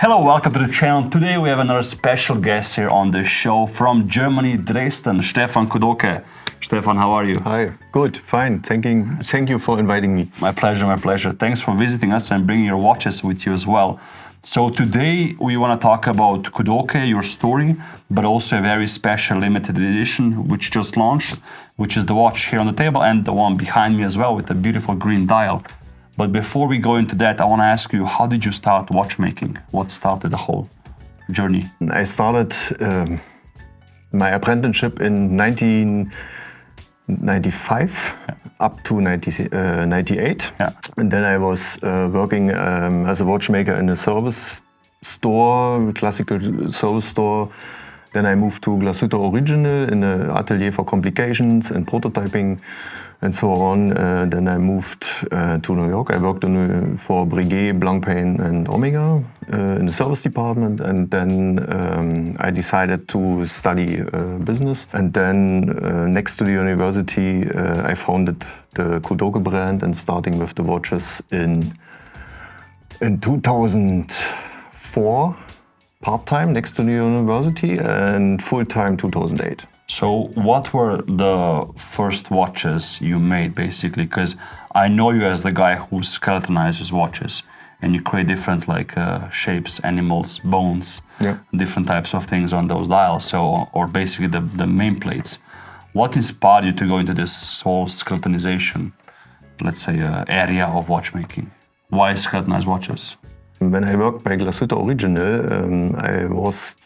Hello, welcome to the channel. Today we have another special guest here on the show from Germany, Dresden, Stefan Kudoke. Stefan, how are you? Hi, good, fine. Thank you for inviting me. My pleasure, my pleasure. Thanks for visiting us and bringing your watches with you as well. So today we want to talk about Kudoke, your story, but also a very special limited edition which just launched, which is the watch here on the table and the one behind me as well with the beautiful green dial. But before we go into that, I want to ask you, how did you start watchmaking? What started the whole journey? I started my apprenticeship in 1995 up to 98. Yeah. And then I was working as a watchmaker in a service store, classical service store. Then I moved to Sonderedition in an atelier for complications and prototyping and so on. Then I moved to New York. I worked for Breguet, Blancpain and Omega in the service department. And then I decided to study business. And then next to the university, I founded the Kudoke brand and starting with the watches in 2004. Part-time next to the university and full-time 2008. So what were the first watches you made basically? Because I know you as the guy who skeletonizes watches and you create different shapes, animals, bones, different types of things on those dials. So, or basically the main plates. What inspired you to go into this whole skeletonization, let's say, area of watchmaking? Why skeletonized watches? When I worked by Sonderedition, I was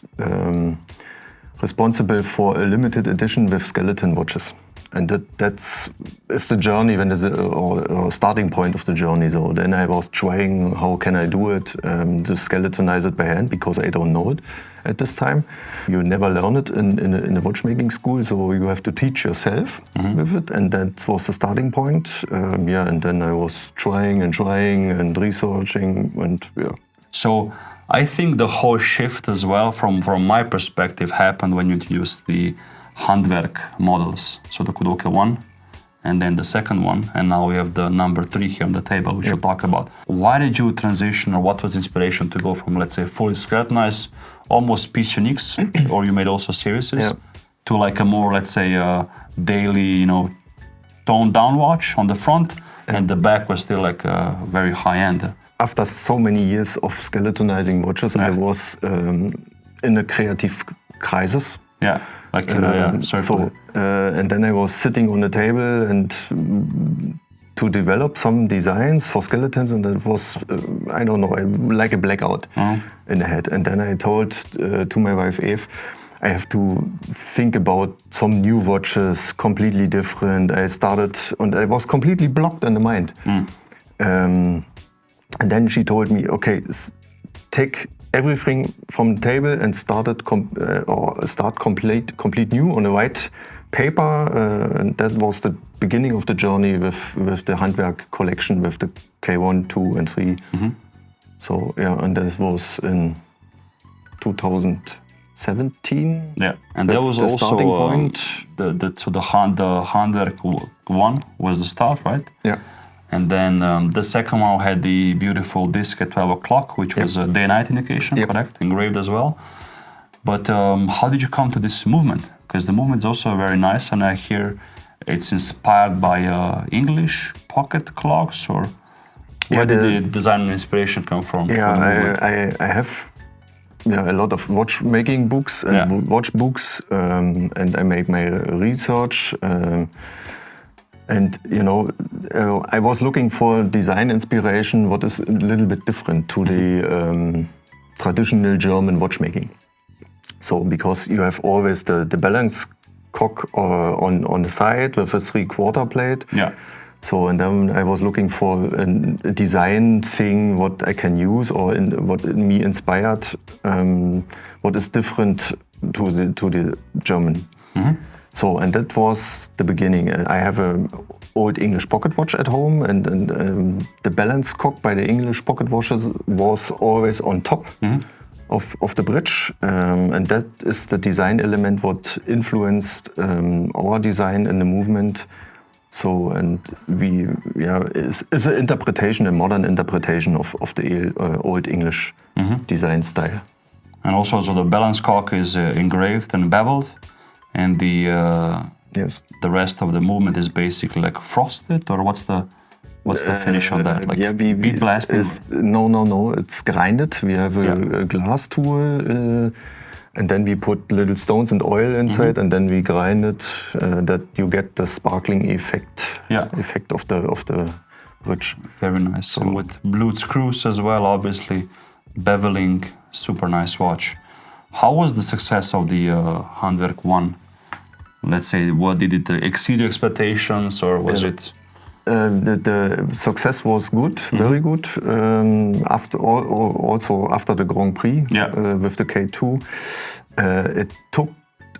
responsible for a limited edition with skeleton watches. And that's the journey, or starting point of the journey. So then I was trying, how can I do it, to skeletonize it by hand, because I don't know it at this time. You never learn it in a watchmaking school, so you have to teach yourself with it. And that was the starting point. And then I was trying and researching and So I think the whole shift as well, from my perspective, happened when you introduced the Handwerk models. So the Kudoke 1 and then the second one. And now we have the number 3 here on the table, which we'll talk about. Why did you transition, or what was the inspiration to go from, let's say, fully skeletonized, almost piece uniques, or you made also series, to like a more, let's say, daily, toned down watch on the front, and the back was still like very high end. After so many years of skeletonizing watches, I was in a creative crisis. Yeah, like and then I was sitting on the table and to develop some designs for skeletons, and it was, I don't know, like a blackout in the head. And then I told to my wife Eve, I have to think about some new watches, completely different. I started, and I was completely blocked in the mind. And then she told me, okay, take everything from the table and start complete new on a white paper. And that was the beginning of the journey with the Handwerk collection, with the K1, 2 and 3. So and that was in 2017. Yeah, and there was also starting point. The Handwerk 1 was the start, right? Yeah. And then the second one had the beautiful disc at 12 o'clock, which was a day-night indication, correct? Engraved as well. But how did you come to this movement? Because the movement is also very nice, and I hear it's inspired by English pocket clocks, or where did the design and inspiration come from? Yeah, I have a lot of watchmaking books and watch books, and I make my research. And I was looking for design inspiration, what is a little bit different to the traditional German watchmaking. So because you have always the balance cock on the side with a 3/4 plate. Yeah. So and then I was looking for a design thing what I can use, or what me inspired, what is different to the German. So, and that was the beginning. I have an old English pocket watch at home, and the balance cock by the English pocket watches was always on top of the bridge. And that is the design element what influenced our design in the movement So, and it's an interpretation, a modern interpretation of the old English design style. And also, so the balance cock is engraved and beveled, and Yes. the rest of the movement is basically like frosted, or what's the finish on that? Like bead blasting? No. It's grinded. We have a glass tool, and then we put little stones and oil inside, and then we grind it that you get the sparkling effect of the bridge. Very nice. So, and with blued screws as well, obviously, beveling, super nice watch. How was the success of the Handwerk 1? Let's say, what did it exceed your expectations, or was it? The success was good, very good. Also after the Grand Prix with the K2, it took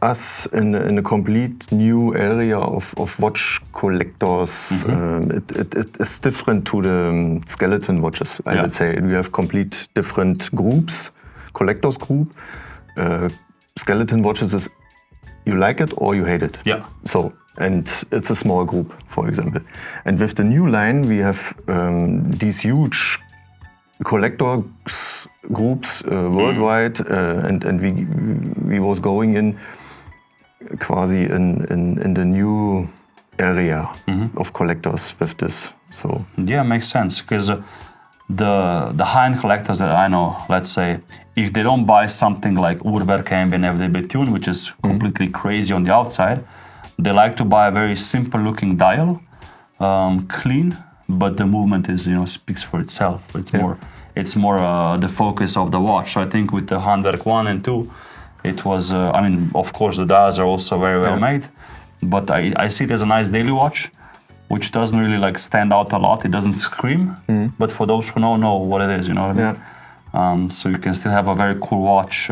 us in a complete new area of watch collectors. It is different to the skeleton watches, I would say. We have complete different groups, collectors group. Skeleton watches is you like it or you hate it. Yeah. So, and it's a small group, for example. And with the new line, we have these huge collector groups worldwide, and we was going in quasi in the new area of collectors with this. So yeah, makes sense, because the high-end collectors that I know, let's say, if they don't buy something like Uhrwerk and FDB Tune, which is completely crazy on the outside, they like to buy a very simple-looking dial, clean, but the movement is, speaks for itself. It's more the focus of the watch. So I think with the Handwerk 1 and 2, it was, of course, the dials are also very well made, but I see it as a nice daily watch, which doesn't really stand out a lot. It doesn't scream, but for those who know what it is, you know what I mean? So you can still have a very cool watch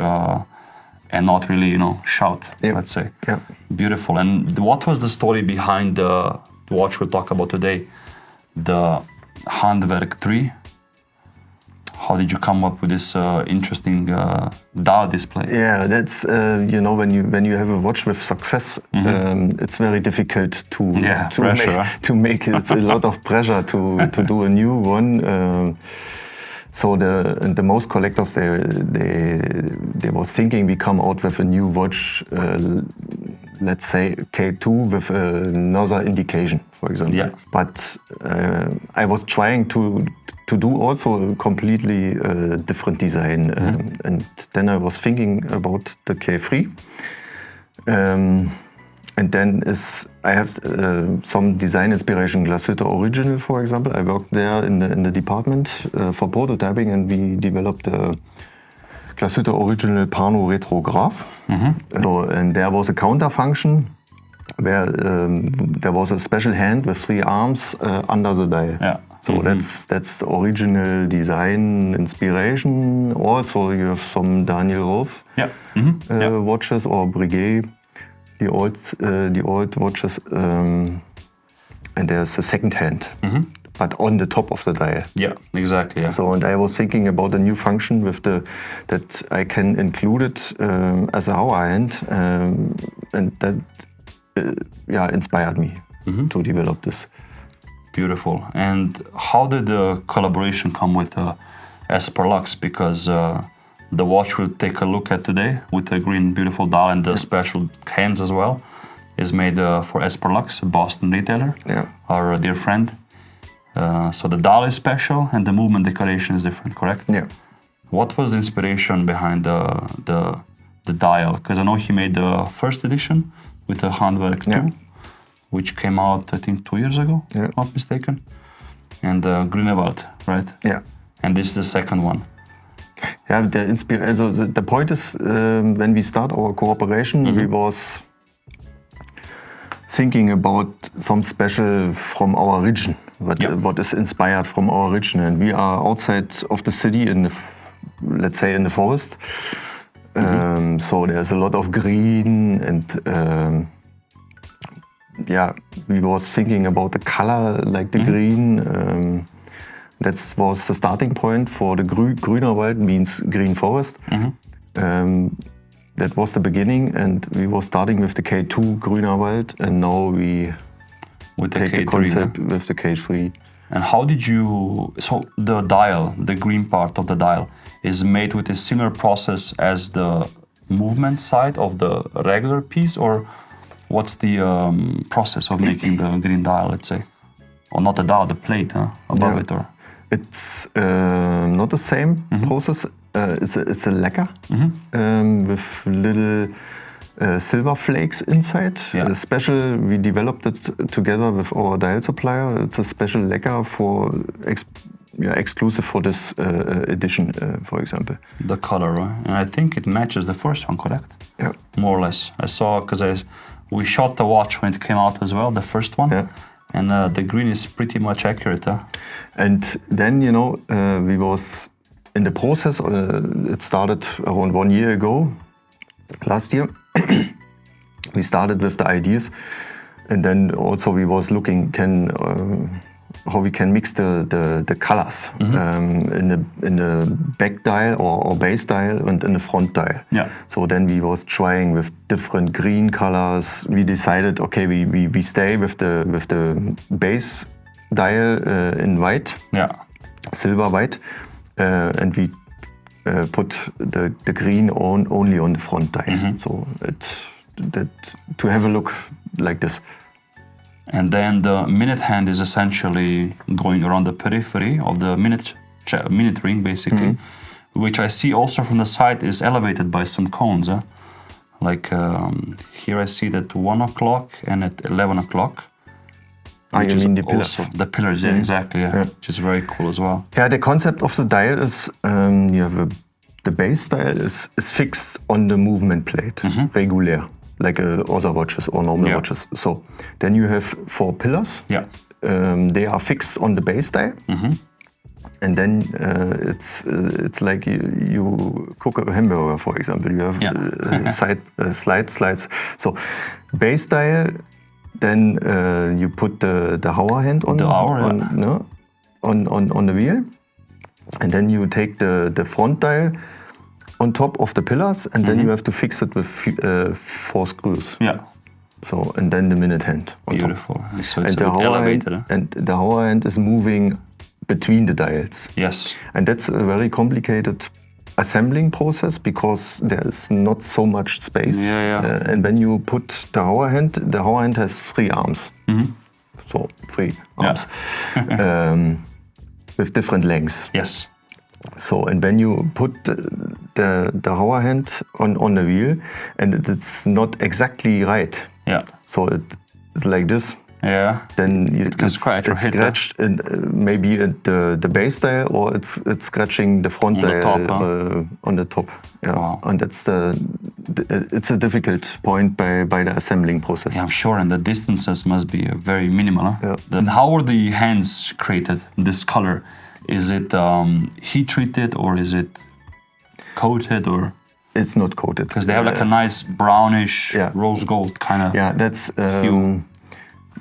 and not really, shout, let's say. Yeah. Beautiful. And what was the story behind the watch we'll talk about today, the Handwerk 3? How did you come up with this interesting dial display? Yeah, that's when you have a watch with success, it's very difficult to make it. It's a lot of pressure to do a new one. So the most collectors they was thinking we come out with a new watch, let's say K2 with another indication, for example. Yeah. But I was trying to do also a completely different design, and then I was thinking about the K3. And then I have some design inspiration, Glashütte Original, for example. I worked there in the department for prototyping, and we developed the Glashütte Original Pano Retrograph. And there was a counter function where there was a special hand with 3 arms under the dial. Yeah. So that's the original design inspiration. Also, you have some Daniel Rolf watches or Breguet. The old watches, and there's a second hand, but on the top of the dial. Yeah, exactly. Yeah. So, and I was thinking about a new function with that I can include it as a hour hand, and that inspired me to develop this. Beautiful. And how did the collaboration come with Esper Lux? Because the watch we'll take a look at today with the green beautiful dial and the special hands as well is made for Esper Lux, a Boston retailer, our dear friend. So the dial is special and the movement decoration is different, correct? Yeah. What was the inspiration behind the dial? Because I know he made the first edition with the Handwerk 2, which came out I think 2 years ago, if not mistaken. And Grüner Wald, right? Yeah. And this is the second one. Yeah, the point is, when we start our cooperation, we was thinking about some special from our region, what is inspired from our region. And we are outside of the city, let's say in the forest. So there's a lot of green, and we was thinking about the color, like the green. That was the starting point for the Grüner Wald, means green forest. That was the beginning, and we were starting with the K2 Grüner Wald, and now we With the take the K3, concept with the K3. And how did you? So the dial, the green part of the dial, is made with a similar process as the movement side of the regular piece, or what's the process of making the green dial? Let's say, or not the dial, the plate above it, or it's not the same process. It's a lacquer with little silver flakes inside. Yeah. Special, we developed it together with our dial supplier. It's a special lacquer for exclusive for this edition, for example. the color, right? And I think it matches the first one, correct? Yeah. More or less. I saw because we shot the watch when it came out as well, the first one. Yeah. And the green is pretty much accurate. And then, we was in the process, it started around 1 year ago, last year. We started with the ideas, and then also we was looking how we can mix the colors in the back dial or base dial and in the front dial. Yeah. So then we was trying with different green colors. We decided, okay, we stay with the base dial in white, silver white, and we put the green only on the front dial. So to have a look like this. And then the minute hand is essentially going around the periphery of the minute ring, basically, which I see also from the side is elevated by some cones. Like here I see that 1 o'clock and at 11 o'clock. You mean the pillars? The pillars, yeah, exactly, which is very cool as well. Yeah, the concept of the dial is you have the base dial is fixed on the movement plate, regular, like other watches or normal watches. So then you have 4 pillars. Yeah. They are fixed on the base dial. And then it's like you cook a hamburger, for example. You have slides. So base dial. Then you put the hour hand on on the wheel, and then you take the front dial on top of the pillars, and then you have to fix it with 4 screws. Yeah. So and then the minute hand on Beautiful. top. So it's elevated. And the hour hand is moving between the dials. Yes. And that's a very complicated assembling process because there is not so much space. And when you put the hour hand has 3 arms. So 3 arms with different lengths. Yes. So and when you put the hour hand on the wheel and it's not exactly right. Yeah. So it's like this. Yeah. Then it can scratch or it's hit scratched maybe at the base dial, or it's scratching the front dial on the top. Yeah. Wow. And that's it's a difficult point by the assembling process. Yeah, I'm sure, and the distances must be very minimal. Yeah. Then how are the hands created? This color, is it heat treated or is it coated or? It's not coated because they have like a nice brownish rose gold kind of. Yeah, that's hue.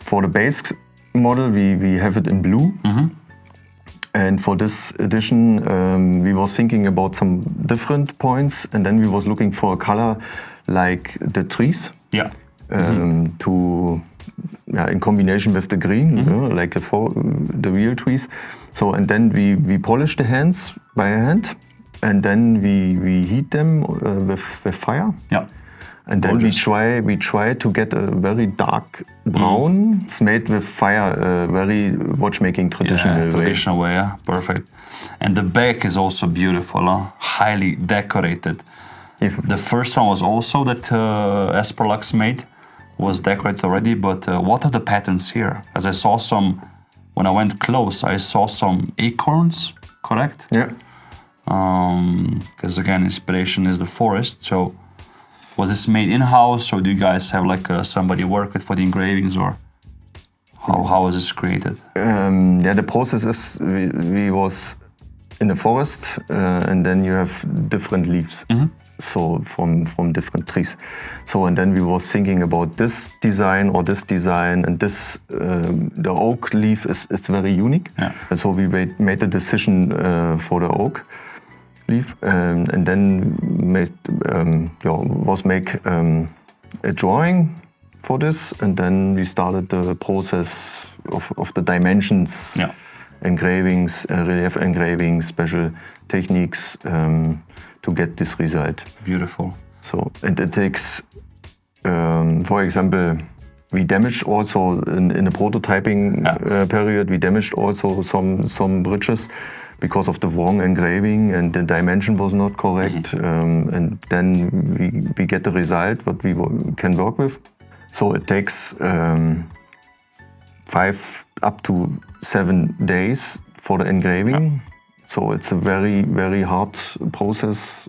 For the base model, we have it in blue. And for this edition, we was thinking about some different points, and then we was looking for a color like the trees. Yeah. In combination with the green, like the real trees. So and then we polish the hands by hand, and then we heat them with fire. Yeah. And then we try to get a very dark brown. It's made with fire, very watchmaking traditional way. Traditional way, yeah, perfect. And the back is also beautiful, highly decorated. Yeah. The first one was also that Esperlux made, was decorated already, but what are the patterns here? As I saw when I went close, I saw some acorns, correct? Yeah. Because again, inspiration is the forest, so was this made in-house, or do you guys have like somebody you work with for the engravings, or how was this created? The process is we was in the forest, and then you have different leaves, so from different trees. So and then we was thinking about this design or this design, and this the oak leaf is very unique. Yeah. And so we made a decision for the oak leaf, and then make a drawing for this, and then we started the process of the dimensions, Yeah. engravings, relief engravings, special techniques to get this result. Beautiful. So, and it takes, for example, we damaged also in the prototyping period. We damaged also some bridges because of the wrong engraving and the dimension was not correct. And then we get the result what we can work with. So it takes 5 up to 7 days for the engraving. So it's a very, very hard process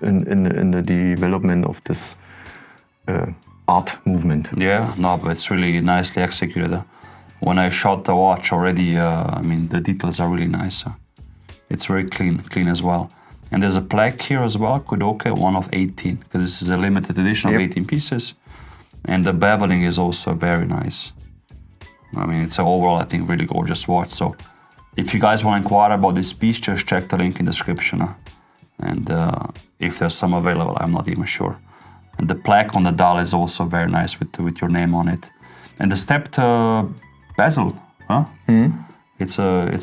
in the development of this art movement. Yeah, no, but it's really nicely executed. When I shot the watch already, I mean, the details are really nice. It's very clean as well. And there's a plaque here as well, Kudoke, 1 of 18, because this is a limited edition of 18 pieces. And the beveling is also very nice. I mean, it's overall, I think, really gorgeous watch. So if you guys want to inquire about this piece, just check the link in the description. And if there's some available, I'm not even sure. And the plaque on the dial is also very nice with your name on it. And the stepped bezel, huh? It's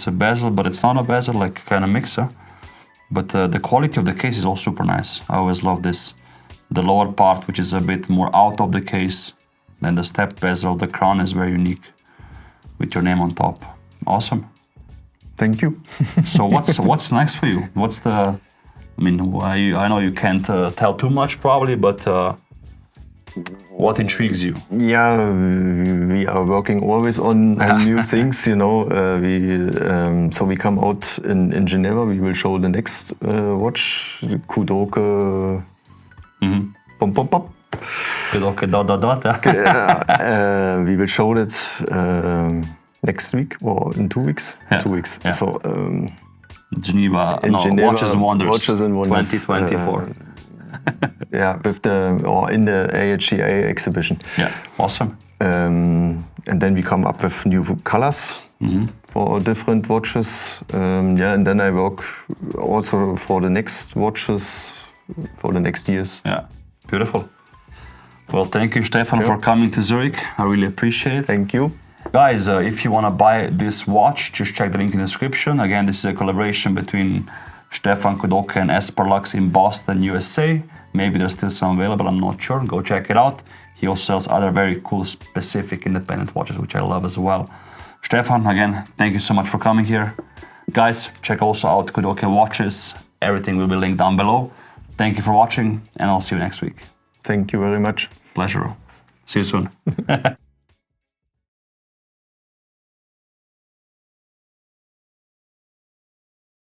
a bezel, but it's not a bezel, like kind of mixer. But the quality of the case is all super nice. I always love this. The lower part, which is a bit more out of the case, then the stepped bezel, the crown is very unique with your name on top. Awesome. Thank you. So what's next for you? What's the? I mean, I know you can't tell too much probably, but what intrigues you? Yeah, we are working always on new things, you know. So we come out in Geneva. We will show the next watch, Kudoke. Pom pom pom. Kudoke ... We will show it next week or in 2 weeks. Yeah. 2 weeks. Yeah. So Geneva, Watches and Wonders, 2024. Yeah, in the AHCA exhibition. Yeah, awesome. And then we come up with new colors for different watches. And then I work also for the next watches for the next years. Yeah, beautiful. Well, thank you, Stefan, for coming to Zurich. I really appreciate it. Thank you. Guys, if you want to buy this watch, just check the link in the description. Again, this is a collaboration between Stefan Kudoke and Esperlux in Boston, USA. Maybe there's still some available, I'm not sure. Go check it out. He also sells other very cool, specific independent watches, which I love as well. Stefan, again, thank you so much for coming here. Guys, check also out Kudoke watches. Everything will be linked down below. Thank you for watching, and I'll see you next week. Thank you very much. Pleasure. See you soon.